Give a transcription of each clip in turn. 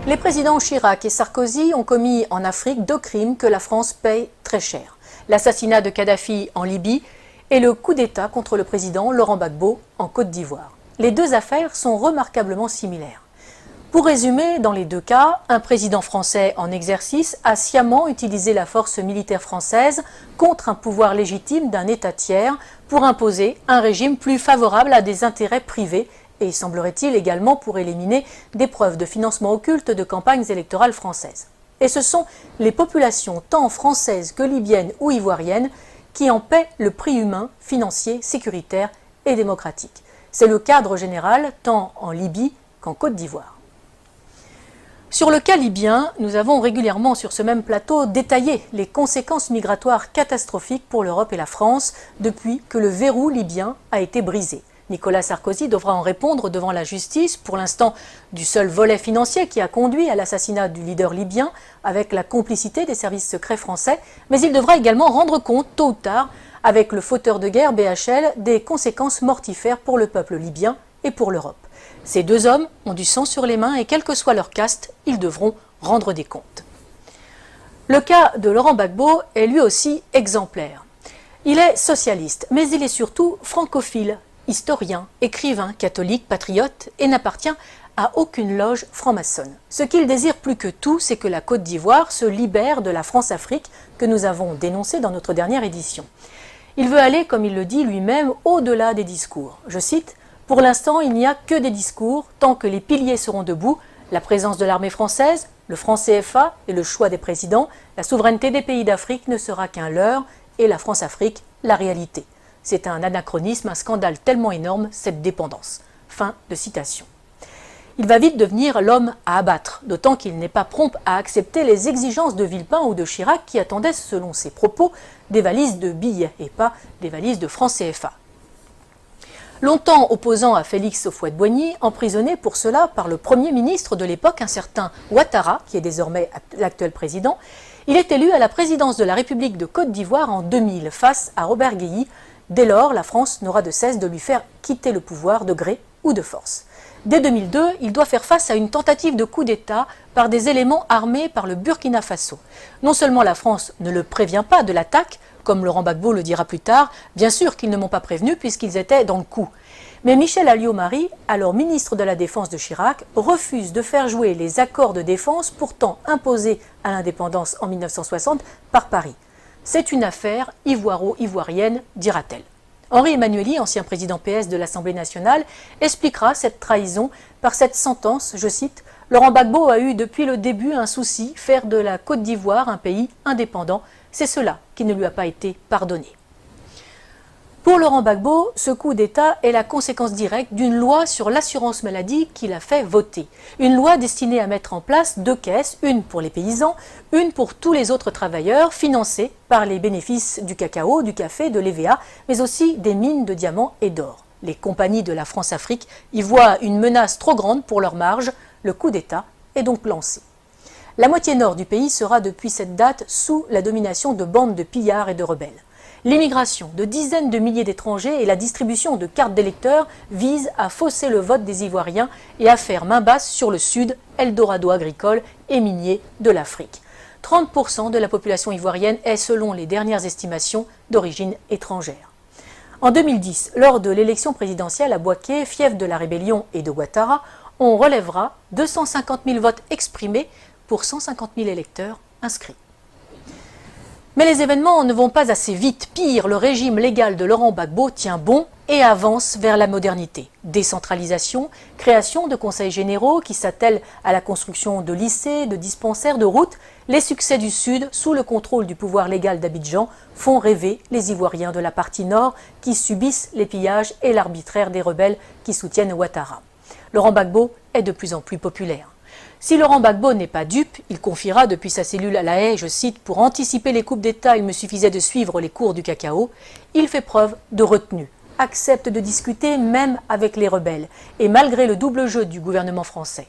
Les présidents Chirac et Sarkozy ont commis en Afrique 2 crimes que la France paye très cher. L'assassinat de Kadhafi en Libye et le coup d'État contre le président Laurent Gbagbo en Côte d'Ivoire. Les 2 affaires sont remarquablement similaires. Pour résumer, dans les 2 cas, un président français en exercice a sciemment utilisé la force militaire française contre un pouvoir légitime d'un État tiers pour imposer un régime plus favorable à des intérêts privés et, semblerait-il, également pour éliminer des preuves de financement occulte de campagnes électorales françaises. Et ce sont les populations tant françaises que libyennes ou ivoiriennes qui en paient le prix humain, financier, sécuritaire et démocratique. C'est le cadre général tant en Libye qu'en Côte d'Ivoire. Sur le cas libyen, nous avons régulièrement sur ce même plateau détaillé les conséquences migratoires catastrophiques pour l'Europe et la France depuis que le verrou libyen a été brisé. Nicolas Sarkozy devra en répondre devant la justice, pour l'instant du seul volet financier qui a conduit à l'assassinat du leader libyen avec la complicité des services secrets français, mais il devra également rendre compte tôt ou tard avec le fauteur de guerre BHL des conséquences mortifères pour le peuple libyen et pour l'Europe. Ces 2 hommes ont du sang sur les mains et quel que soit leur caste, ils devront rendre des comptes. Le cas de Laurent Gbagbo est lui aussi exemplaire. Il est socialiste, mais il est surtout francophile, historien, écrivain, catholique, patriote et n'appartient à aucune loge franc-maçonne. Ce qu'il désire plus que tout, c'est que la Côte d'Ivoire se libère de la France-Afrique que nous avons dénoncée dans notre dernière édition. Il veut aller, comme il le dit lui-même, au-delà des discours. Je cite: « Pour l'instant, il n'y a que des discours, tant que les piliers seront debout, la présence de l'armée française, le franc CFA et le choix des présidents, la souveraineté des pays d'Afrique ne sera qu'un leurre et la France-Afrique, la réalité. C'est un anachronisme, un scandale tellement énorme, cette dépendance. » Fin de citation. Il va vite devenir l'homme à abattre, d'autant qu'il n'est pas prompt à accepter les exigences de Villepin ou de Chirac qui attendaient, selon ses propos, des valises de billets et pas des valises de francs CFA. Longtemps opposant à Félix Houphouët-Boigny, emprisonné pour cela par le Premier ministre de l'époque, un certain Ouattara, qui est désormais l'actuel président, il est élu à la présidence de la République de Côte d'Ivoire en 2000 face à Robert Guéhi. Dès lors, la France n'aura de cesse de lui faire quitter le pouvoir de gré ou de force. Dès 2002, il doit faire face à une tentative de coup d'État par des éléments armés par le Burkina Faso. Non seulement la France ne le prévient pas de l'attaque, comme Laurent Gbagbo le dira plus tard, bien sûr qu'ils ne m'ont pas prévenu puisqu'ils étaient dans le coup. Mais Michel Alliot-Marie, alors ministre de la Défense de Chirac, refuse de faire jouer les accords de défense pourtant imposés à l'indépendance en 1960 par Paris. C'est une affaire ivoiro-ivoirienne, dira-t-elle. Henri Emmanuelli, ancien président PS de l'Assemblée nationale, expliquera cette trahison par cette sentence, je cite, « Laurent Gbagbo a eu depuis le début un souci, faire de la Côte d'Ivoire un pays indépendant. C'est cela qui ne lui a pas été pardonné. » Pour Laurent Gbagbo, ce coup d'État est la conséquence directe d'une loi sur l'assurance maladie qu'il a fait voter. Une loi destinée à mettre en place 2 caisses, une pour les paysans, une pour tous les autres travailleurs, financées par les bénéfices du cacao, du café, de l'EVA, mais aussi des mines de diamants et d'or. Les compagnies de la France-Afrique y voient une menace trop grande pour leur marge. Le coup d'État est donc lancé. La moitié nord du pays sera depuis cette date sous la domination de bandes de pillards et de rebelles. L'immigration de dizaines de milliers d'étrangers et la distribution de cartes d'électeurs visent à fausser le vote des Ivoiriens et à faire main basse sur le sud, Eldorado agricole et minier de l'Afrique. 30% de la population ivoirienne est, selon les dernières estimations, d'origine étrangère. En 2010, lors de l'élection présidentielle à Bouaké, fief de la rébellion et de Ouattara, on relèvera 250 000 votes exprimés pour 150 000 électeurs inscrits. Mais les événements ne vont pas assez vite. Pire, le régime légal de Laurent Gbagbo tient bon et avance vers la modernité. Décentralisation, création de conseils généraux qui s'attellent à la construction de lycées, de dispensaires, de routes. Les succès du Sud, sous le contrôle du pouvoir légal d'Abidjan, font rêver les Ivoiriens de la partie nord qui subissent les pillages et l'arbitraire des rebelles qui soutiennent Ouattara. Laurent Gbagbo est de plus en plus populaire. Si Laurent Gbagbo n'est pas dupe, il confiera depuis sa cellule à La Haye, je cite, « Pour anticiper les coupes d'État, il me suffisait de suivre les cours du cacao », il fait preuve de retenue, accepte de discuter même avec les rebelles, et malgré le double jeu du gouvernement français.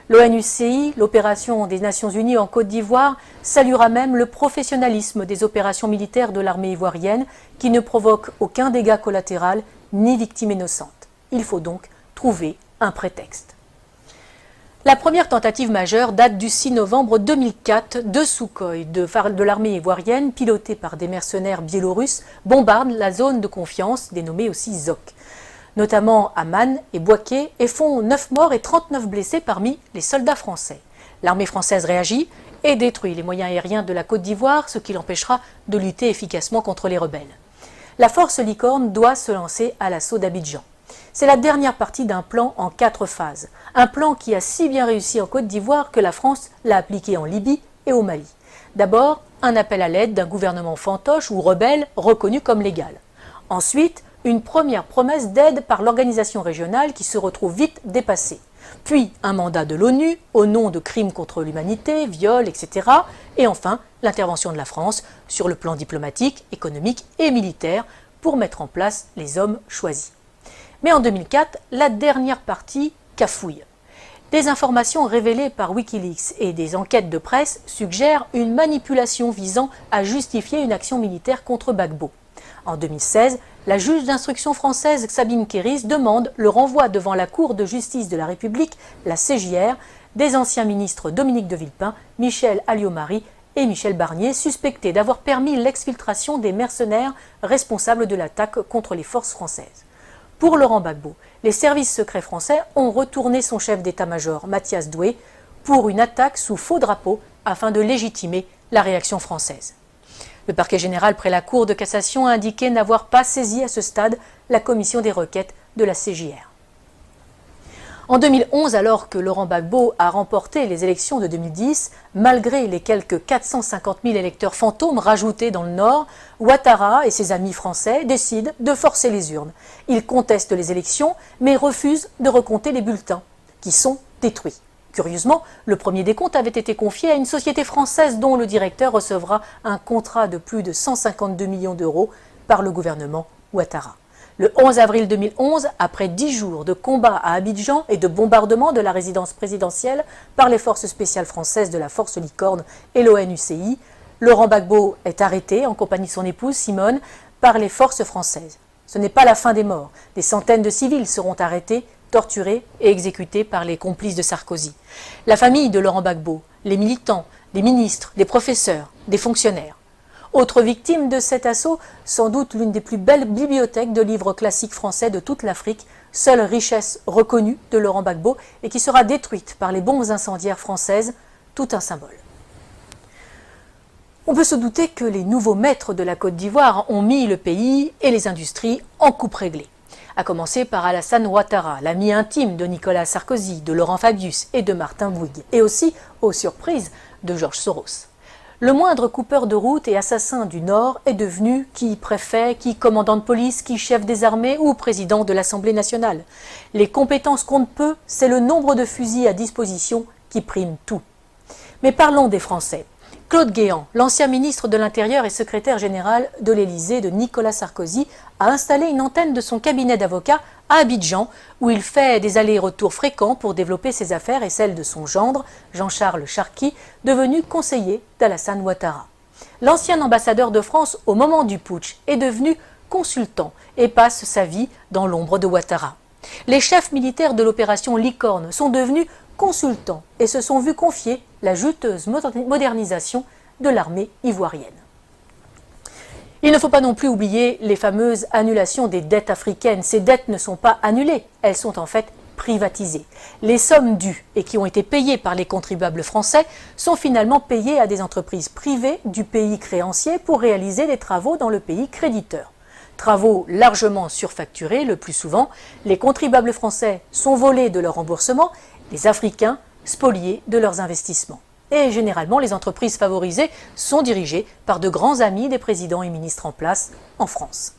L'ONUCI, l'opération des Nations Unies en Côte d'Ivoire, saluera même le professionnalisme des opérations militaires de l'armée ivoirienne qui ne provoquent aucun dégât collatéral ni victime innocente. Il faut donc trouver un prétexte. La première tentative majeure date du 6 novembre 2004. Deux Sukhoi de l'armée ivoirienne, pilotés par des mercenaires biélorusses, bombardent la zone de confiance, dénommée aussi ZOC, notamment à Man et Bouaké, et font 9 morts et 39 blessés parmi les soldats français. L'armée française réagit et détruit les moyens aériens de la Côte d'Ivoire, ce qui l'empêchera de lutter efficacement contre les rebelles. La force Licorne doit se lancer à l'assaut d'Abidjan. C'est la dernière partie d'un plan en 4 phases. Un plan qui a si bien réussi en Côte d'Ivoire que la France l'a appliqué en Libye et au Mali. D'abord, un appel à l'aide d'un gouvernement fantoche ou rebelle reconnu comme légal. Ensuite, une première promesse d'aide par l'organisation régionale qui se retrouve vite dépassée. Puis un mandat de l'ONU au nom de crimes contre l'humanité, viols, etc. Et enfin, l'intervention de la France sur le plan diplomatique, économique et militaire pour mettre en place les hommes choisis. Mais en 2004, la dernière partie cafouille. Des informations révélées par Wikileaks et des enquêtes de presse suggèrent une manipulation visant à justifier une action militaire contre Gbagbo. En 2016, la juge d'instruction française Sabine Kéris demande le renvoi devant la Cour de justice de la République, la CJR, des anciens ministres Dominique de Villepin, Michel Alliot-Marie et Michel Barnier, suspectés d'avoir permis l'exfiltration des mercenaires responsables de l'attaque contre les forces françaises. Pour Laurent Gbagbo, les services secrets français ont retourné son chef d'état-major, Mathias Doué, pour une attaque sous faux drapeau afin de légitimer la réaction française. Le parquet général près la Cour de cassation a indiqué n'avoir pas saisi à ce stade la commission des requêtes de la CJR. En 2011, alors que Laurent Gbagbo a remporté les élections de 2010, malgré les quelques 450 000 électeurs fantômes rajoutés dans le Nord, Ouattara et ses amis français décident de forcer les urnes. Ils contestent les élections, mais refusent de recompter les bulletins, qui sont détruits. Curieusement, le premier décompte avait été confié à une société française dont le directeur recevra un contrat de plus de 152 millions d'euros par le gouvernement Ouattara. Le 11 avril 2011, après 10 jours de combats à Abidjan et de bombardement de la résidence présidentielle par les forces spéciales françaises de la Force Licorne et l'ONUCI, Laurent Gbagbo est arrêté en compagnie de son épouse Simone par les forces françaises. Ce n'est pas la fin des morts. Des centaines de civils seront arrêtés, torturés et exécutés par les complices de Sarkozy. La famille de Laurent Gbagbo, les militants, les ministres, des professeurs, des fonctionnaires. Autre victime de cet assaut, sans doute l'une des plus belles bibliothèques de livres classiques français de toute l'Afrique, seule richesse reconnue de Laurent Gbagbo et qui sera détruite par les bombes incendiaires françaises, tout un symbole. On peut se douter que les nouveaux maîtres de la Côte d'Ivoire ont mis le pays et les industries en coupe réglée. À commencer par Alassane Ouattara, l'ami intime de Nicolas Sarkozy, de Laurent Fabius et de Martin Bouygues, et aussi, aux surprises, de Georges Soros. Le moindre coupeur de route et assassin du Nord est devenu qui préfet, qui commandant de police, qui chef des armées ou président de l'Assemblée nationale. Les compétences comptent peu, c'est le nombre de fusils à disposition qui prime tout. Mais parlons des Français. Claude Guéant, l'ancien ministre de l'Intérieur et secrétaire général de l'Élysée de Nicolas Sarkozy, a installé une antenne de son cabinet d'avocats à Abidjan, où il fait des allers-retours fréquents pour développer ses affaires et celles de son gendre, Jean-Charles Charqui, devenu conseiller d'Alassane Ouattara. L'ancien ambassadeur de France au moment du putsch est devenu consultant et passe sa vie dans l'ombre de Ouattara. Les chefs militaires de l'opération Licorne sont devenus consultants et se sont vus confier la juteuse modernisation de l'armée ivoirienne. Il ne faut pas non plus oublier les fameuses annulations des dettes africaines. Ces dettes ne sont pas annulées, elles sont en fait privatisées. Les sommes dues et qui ont été payées par les contribuables français sont finalement payées à des entreprises privées du pays créancier pour réaliser des travaux dans le pays créditeur. Travaux largement surfacturés le plus souvent, les contribuables français sont volés de leur remboursement, les Africains spoliés de leurs investissements. Et généralement, les entreprises favorisées sont dirigées par de grands amis des présidents et ministres en place en France.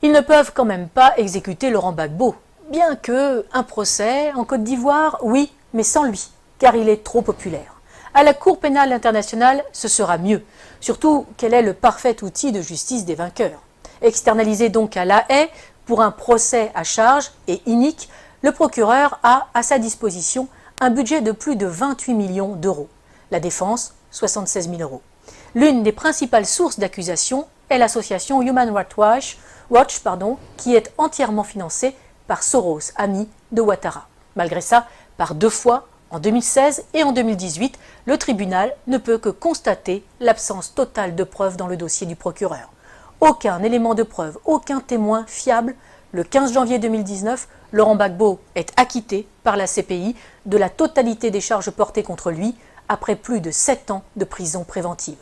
Ils ne peuvent quand même pas exécuter Laurent Gbagbo, bien que un procès en Côte d'Ivoire, oui, mais sans lui, car il est trop populaire. À la Cour pénale internationale, ce sera mieux, surtout qu'elle est le parfait outil de justice des vainqueurs. Externalisé donc à La Haye pour un procès à charge et inique, le procureur a à sa disposition un budget de plus de 28 millions d'euros. La défense, 76 000 euros. L'une des principales sources d'accusation est l'association Human Rights Watch, qui est entièrement financée par Soros, ami de Ouattara. Malgré ça, Par 2 fois, en 2016 et en 2018, le tribunal ne peut que constater l'absence totale de preuves dans le dossier du procureur. Aucun élément de preuve, aucun témoin fiable. Le 15 janvier 2019, Laurent Gbagbo est acquitté par la CPI de la totalité des charges portées contre lui après plus de 7 ans de prison préventive.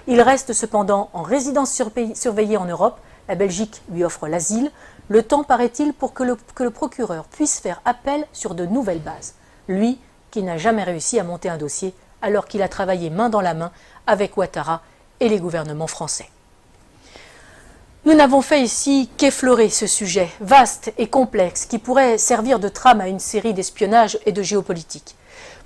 Il reste cependant en résidence surveillée en Europe. La Belgique lui offre l'asile. Le temps, paraît-il, pour que le procureur puisse faire appel sur de nouvelles bases. Lui qui n'a jamais réussi à monter un dossier alors qu'il a travaillé main dans la main avec Ouattara et les gouvernements français. Nous n'avons fait ici qu'effleurer ce sujet vaste et complexe qui pourrait servir de trame à une série d'espionnage et de géopolitique.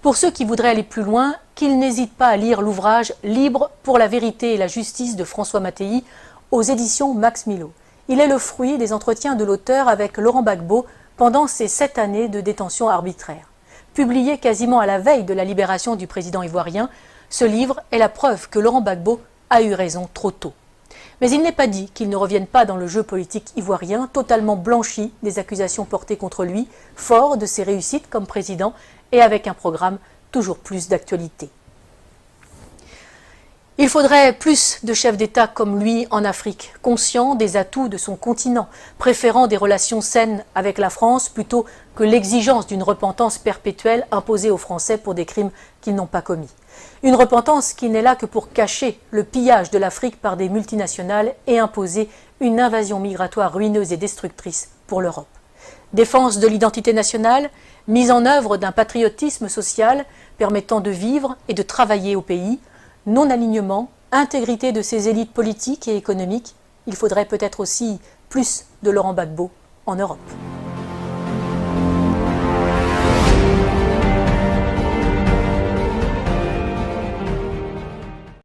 Pour ceux qui voudraient aller plus loin, qu'ils n'hésitent pas à lire l'ouvrage « Libre pour la vérité et la justice » de François Mattei aux éditions Max Milo. Il est le fruit des entretiens de l'auteur avec Laurent Gbagbo pendant ces 7 années de détention arbitraire. Publié quasiment à la veille de la libération du président ivoirien, ce livre est la preuve que Laurent Gbagbo a eu raison trop tôt. Mais il n'est pas dit qu'il ne revienne pas dans le jeu politique ivoirien, totalement blanchi des accusations portées contre lui, fort de ses réussites comme président et avec un programme toujours plus d'actualité. Il faudrait plus de chefs d'État comme lui en Afrique, conscients des atouts de son continent, préférant des relations saines avec la France plutôt que l'exigence d'une repentance perpétuelle imposée aux Français pour des crimes qu'ils n'ont pas commis. Une repentance qui n'est là que pour cacher le pillage de l'Afrique par des multinationales et imposer une invasion migratoire ruineuse et destructrice pour l'Europe. Défense de l'identité nationale, mise en œuvre d'un patriotisme social permettant de vivre et de travailler au pays, non-alignement, intégrité de ses élites politiques et économiques. Il faudrait peut-être aussi plus de Laurent Gbagbo en Europe.